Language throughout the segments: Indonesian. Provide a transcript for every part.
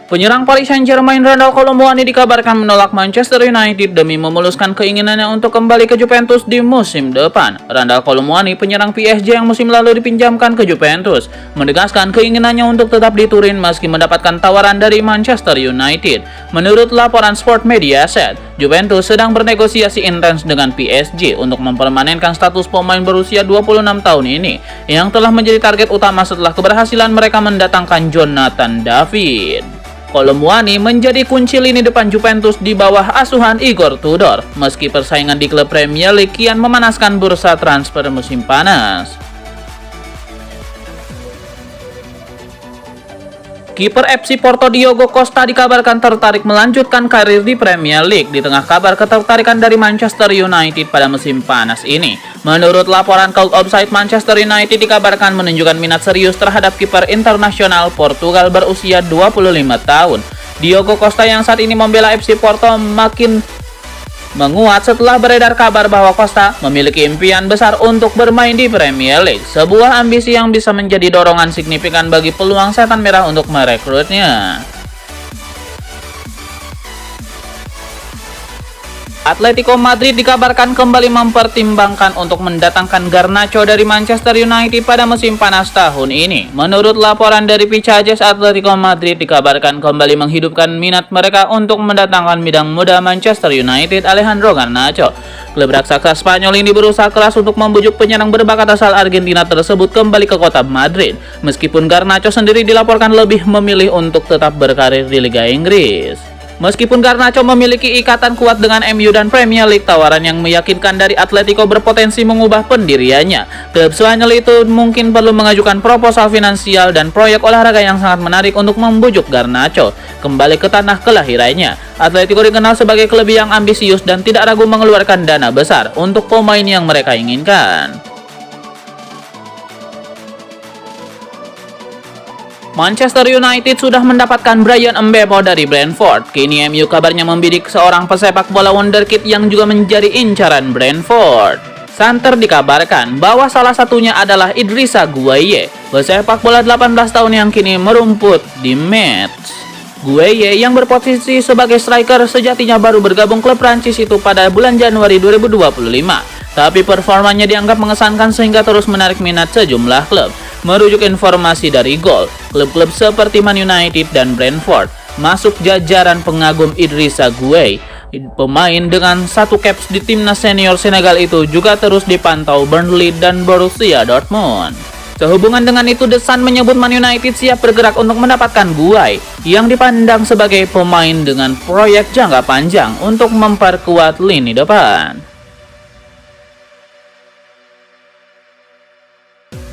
Penyerang Paris Saint-Germain Randal Colomwani dikabarkan menolak Manchester United demi memuluskan keinginannya untuk kembali ke Juventus di musim depan. Randal Colomwani, penyerang PSG yang musim lalu dipinjamkan ke Juventus, menegaskan keinginannya untuk tetap di Turin meski mendapatkan tawaran dari Manchester United. Menurut laporan Sport Mediaset, Juventus sedang bernegosiasi intens dengan PSG untuk mempermanenkan status pemain berusia 26 tahun ini yang telah menjadi target utama setelah keberhasilan mereka mendatangkan Jonathan David. Colomwani menjadi kunci lini depan Juventus di bawah asuhan Igor Tudor, meski persaingan di klub Premier League kian memanaskan bursa transfer musim panas. Kiper FC Porto Diogo Costa dikabarkan tertarik melanjutkan karir di Premier League di tengah kabar ketertarikan dari Manchester United pada musim panas ini. Menurut laporan Cult Offside, Manchester United dikabarkan menunjukkan minat serius terhadap kiper internasional Portugal berusia 25 tahun. Diogo Costa yang saat ini membela FC Porto makin menguat setelah beredar kabar bahwa Costa memiliki impian besar untuk bermain di Premier League, sebuah ambisi yang bisa menjadi dorongan signifikan bagi peluang Setan Merah untuk merekrutnya. Atletico Madrid dikabarkan kembali mempertimbangkan untuk mendatangkan Garnacho dari Manchester United pada musim panas tahun ini. Menurut laporan dari Picajes, Atletico Madrid dikabarkan kembali menghidupkan minat mereka untuk mendatangkan bidang muda Manchester United Alejandro Garnacho. Klub raksasa Spanyol ini berusaha keras untuk membujuk penyerang berbakat asal Argentina tersebut kembali ke kota Madrid, meskipun Garnacho sendiri dilaporkan lebih memilih untuk tetap berkarir di Liga Inggris. Meskipun Garnacho memiliki ikatan kuat dengan MU dan Premier League, tawaran yang meyakinkan dari Atletico berpotensi mengubah pendiriannya. Klub Spanyol itu mungkin perlu mengajukan proposal finansial dan proyek olahraga yang sangat menarik untuk membujuk Garnacho kembali ke tanah kelahirannya. Atletico dikenal sebagai klub yang ambisius dan tidak ragu mengeluarkan dana besar untuk pemain yang mereka inginkan. Manchester United sudah mendapatkan Bryan Mbeumo dari Brentford. Kini MU kabarnya membidik seorang pesepak bola wonderkid yang juga menjadi incaran Brentford. Santer dikabarkan bahwa salah satunya adalah Idrissa Gueye, pesepak bola 18 tahun yang kini merumput di Metz. Gueye yang berposisi sebagai striker sejatinya baru bergabung klub Prancis itu pada bulan Januari 2025. Tapi performanya dianggap mengesankan sehingga terus menarik minat sejumlah klub. Merujuk informasi dari Goal, klub-klub seperti Man United dan Brentford masuk jajaran pengagum Idrissa Gueye. Pemain dengan satu caps di timnas senior Senegal itu juga terus dipantau Burnley dan Borussia Dortmund. Sehubungan dengan itu, The Sun menyebut Man United siap bergerak untuk mendapatkan Gueye yang dipandang sebagai pemain dengan proyek jangka panjang untuk memperkuat lini depan.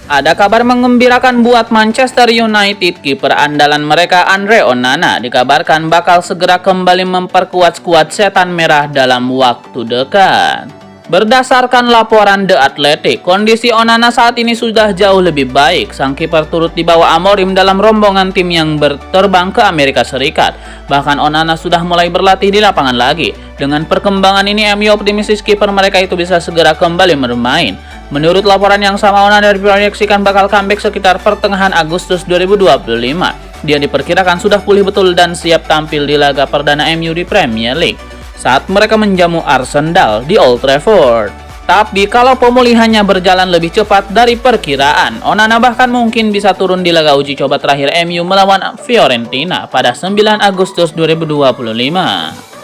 Ada kabar mengembirakan buat Manchester United. Kiper andalan mereka Andre Onana dikabarkan bakal segera kembali memperkuat skuad Setan Merah dalam waktu dekat. Berdasarkan laporan The Athletic, kondisi Onana saat ini sudah jauh lebih baik. Sang kiper turut dibawa Amorim dalam rombongan tim yang berterbang ke Amerika Serikat. Bahkan Onana sudah mulai berlatih di lapangan lagi. Dengan perkembangan ini, MU optimistis kiper mereka itu bisa segera kembali bermain. Menurut laporan yang sama, Onana diproyeksikan bakal comeback sekitar pertengahan Agustus 2025. Dia diperkirakan sudah pulih betul dan siap tampil di laga perdana MU di Premier League saat mereka menjamu Arsenal di Old Trafford. Tapi kalau pemulihannya berjalan lebih cepat dari perkiraan, Onana bahkan mungkin bisa turun di laga uji coba terakhir MU melawan Fiorentina pada 9 Agustus 2025.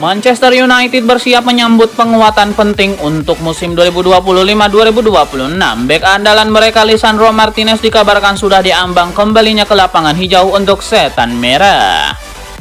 Manchester United bersiap menyambut penguatan penting untuk musim 2025-2026. Bek andalan mereka Lisandro Martinez dikabarkan sudah diambang kembalinya ke lapangan hijau untuk Setan Merah.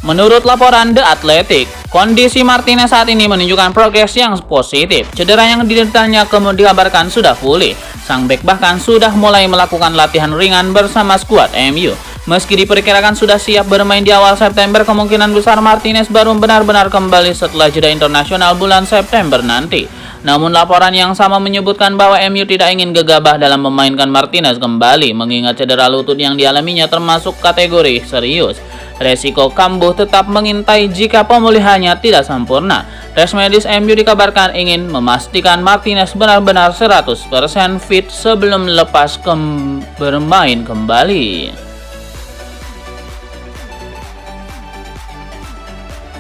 Menurut laporan The Athletic, kondisi Martinez saat ini menunjukkan progres yang positif. Cedera yang dideritanya kemudian dikabarkan sudah pulih. Sang bek bahkan sudah mulai melakukan latihan ringan bersama skuad MU. Meski diperkirakan sudah siap bermain di awal September, kemungkinan besar Martinez baru benar-benar kembali setelah jeda internasional bulan September nanti. Namun laporan yang sama menyebutkan bahwa MU tidak ingin gegabah dalam memainkan Martinez kembali, mengingat cedera lutut yang dialaminya termasuk kategori serius. Resiko kambuh tetap mengintai jika pemulihannya tidak sempurna. Tes medis MU dikabarkan ingin memastikan Martinez benar-benar 100% fit sebelum bermain kembali.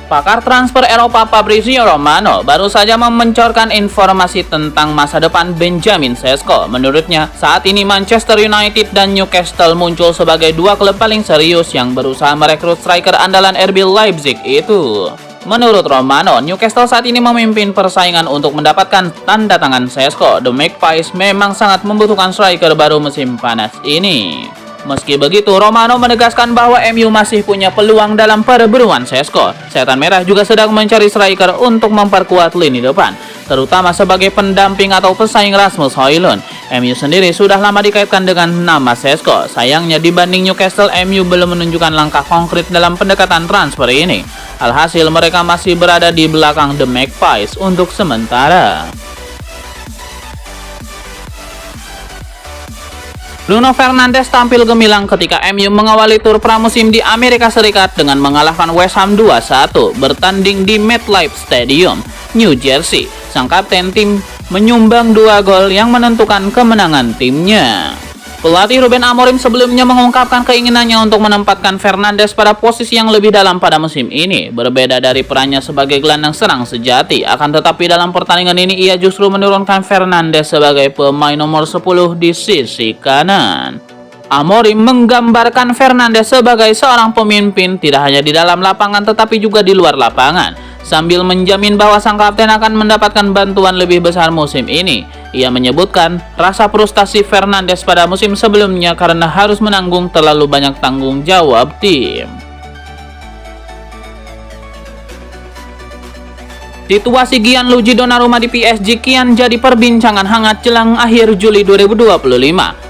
Pakar transfer Eropa Fabrizio Romano baru saja memencorkan informasi tentang masa depan Benjamin Sesko. Menurutnya, saat ini Manchester United dan Newcastle muncul sebagai dua klub paling serius yang berusaha merekrut striker andalan RB Leipzig itu. Menurut Romano, Newcastle saat ini memimpin persaingan untuk mendapatkan tanda tangan Sesko. The Magpies memang sangat membutuhkan striker baru musim panas ini. Meski begitu, Romano menegaskan bahwa MU masih punya peluang dalam perburuan Sesko. Setan Merah juga sedang mencari striker untuk memperkuat lini depan, terutama sebagai pendamping atau pesaing Rasmus Højlund. MU sendiri sudah lama dikaitkan dengan nama Sesko. Sayangnya dibanding Newcastle, MU belum menunjukkan langkah konkret dalam pendekatan transfer ini. Alhasil mereka masih berada di belakang The Magpies untuk sementara. Bruno Fernandes tampil gemilang ketika MU mengawali tur pramusim di Amerika Serikat dengan mengalahkan West Ham 2-1 bertanding di MetLife Stadium, New Jersey. Sang kapten tim menyumbang 2 gol yang menentukan kemenangan timnya. Pelatih Ruben Amorim sebelumnya mengungkapkan keinginannya untuk menempatkan Fernandes pada posisi yang lebih dalam pada musim ini. Berbeda dari perannya sebagai gelandang serang sejati, akan tetapi dalam pertandingan ini ia justru menurunkan Fernandes sebagai pemain nomor 10 di sisi kanan. Amorim menggambarkan Fernandes sebagai seorang pemimpin tidak hanya di dalam lapangan tetapi juga di luar lapangan, sambil menjamin bahwa sang kapten akan mendapatkan bantuan lebih besar musim ini. Ia menyebutkan rasa frustasi Fernandes pada musim sebelumnya karena harus menanggung terlalu banyak tanggung jawab tim. Situasi Gianluigi Donnarumma di PSG kian jadi perbincangan hangat jelang akhir Juli 2025.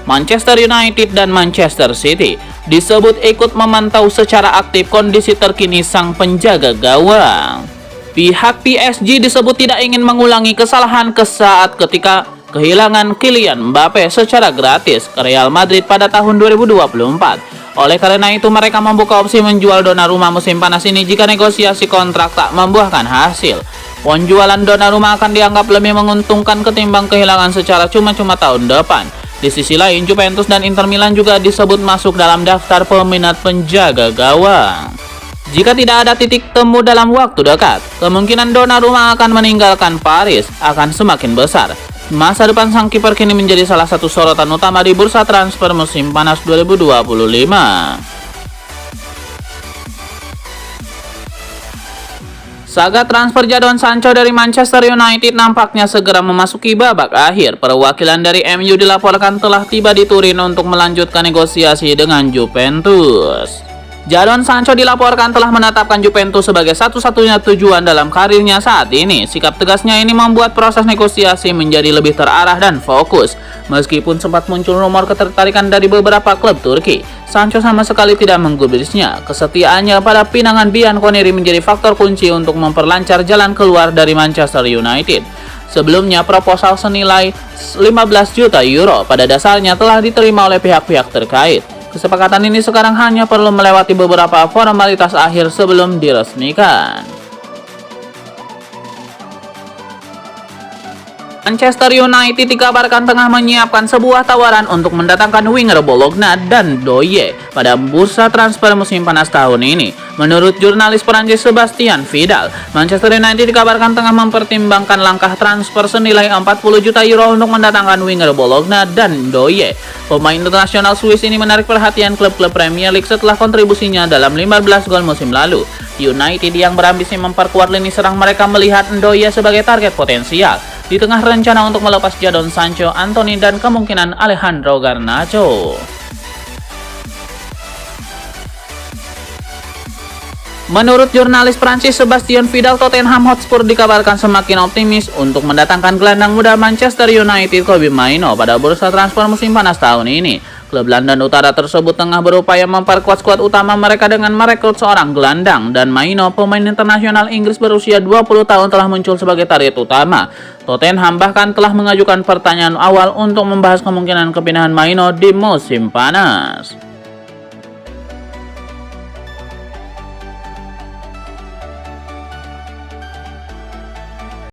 Manchester United dan Manchester City disebut ikut memantau secara aktif kondisi terkini sang penjaga gawang. Pihak PSG disebut tidak ingin mengulangi kesalahan ketika kehilangan Kylian Mbappe secara gratis ke Real Madrid pada tahun 2024. Oleh karena itu mereka membuka opsi menjual Donnarumma musim panas ini jika negosiasi kontrak tak membuahkan hasil. Penjualan Donnarumma akan dianggap lebih menguntungkan ketimbang kehilangan secara cuma-cuma tahun depan. Di sisi lain, Juventus dan Inter Milan juga disebut masuk dalam daftar peminat penjaga gawang. Jika tidak ada titik temu dalam waktu dekat, kemungkinan Donnarumma akan meninggalkan Paris akan semakin besar. Masa depan sang kiper kini menjadi salah satu sorotan utama di bursa transfer musim panas 2025. Saga transfer Jadon Sancho dari Manchester United nampaknya segera memasuki babak akhir. Perwakilan dari MU dilaporkan telah tiba di Turin untuk melanjutkan negosiasi dengan Juventus. Jadon Sancho dilaporkan telah menetapkan Juventus sebagai satu-satunya tujuan dalam karirnya saat ini. Sikap tegasnya ini membuat proses negosiasi menjadi lebih terarah dan fokus. Meskipun sempat muncul rumor ketertarikan dari beberapa klub Turki, Sancho sama sekali tidak menggubrisnya. Kesetiaannya pada pinangan Bianconeri menjadi faktor kunci untuk memperlancar jalan keluar dari Manchester United. Sebelumnya, proposal senilai 15 juta euro pada dasarnya telah diterima oleh pihak-pihak terkait. Kesepakatan ini sekarang hanya perlu melewati beberapa formalitas akhir sebelum diresmikan. Manchester United dikabarkan tengah menyiapkan sebuah tawaran untuk mendatangkan winger Bologna dan Doye pada bursa transfer musim panas tahun ini. Menurut jurnalis Prancis Sebastian Vidal, Manchester United dikabarkan tengah mempertimbangkan langkah transfer senilai 40 juta euro untuk mendatangkan winger Bologna dan Doye. Pemain internasional Swiss ini menarik perhatian klub-klub Premier League setelah kontribusinya dalam 15 gol musim lalu. United yang berambisi memperkuat lini serang mereka melihat Ndoye sebagai target potensial di tengah rencana untuk melepas Jadon Sancho, Anthony, dan kemungkinan Alejandro Garnacho. Menurut jurnalis Prancis Sebastian Vidal, Tottenham Hotspur dikabarkan semakin optimis untuk mendatangkan gelandang muda Manchester United Kobbie Mainoo pada bursa transfer musim panas tahun ini. Klub London Utara tersebut tengah berupaya memperkuat skuad utama mereka dengan merekrut seorang gelandang, dan Mainoo, pemain internasional Inggris berusia 20 tahun, telah muncul sebagai target utama. Tottenham bahkan telah mengajukan pertanyaan awal untuk membahas kemungkinan kepindahan Mainoo di musim panas.